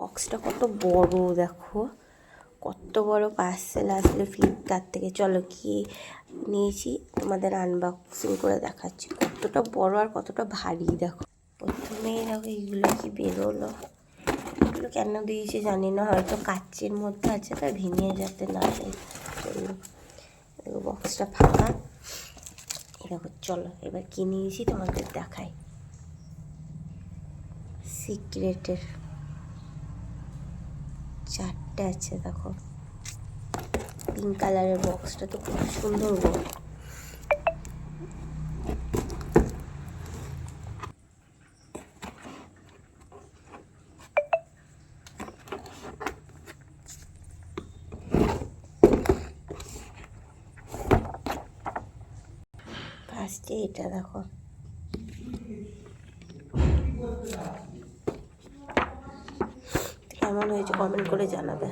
বক্সটা কত বড় দেখো, কত বড় পার্সেল আসলে ফ্লিপকার্ট থেকে। চলো কি নিয়েছি তোমাদের আনবক্সিং করে দেখাচ্ছি, কতটা বড় আর কতটা ভারী। দেখো প্রথমেই দেখো এইগুলো কি বেরোলো, এগুলো কেন দিয়েছি জানি না, হয়তো কাচের মধ্যে আছে তাই ভেঙে যাতে না যায় জন্য। দেখো বক্সটা ফাঁকা। দেখো চলো এবার কি নিয়েছি তোমাদের দেখাই। সিক্রেটের 4টে আছে দেখো, পিঙ্ক কালারের বক্সটা তো খুব সুন্দর গো। ফার্স্টে এটা দেখো, কেমন হয়েছে কমেন্ট করে জানাবে।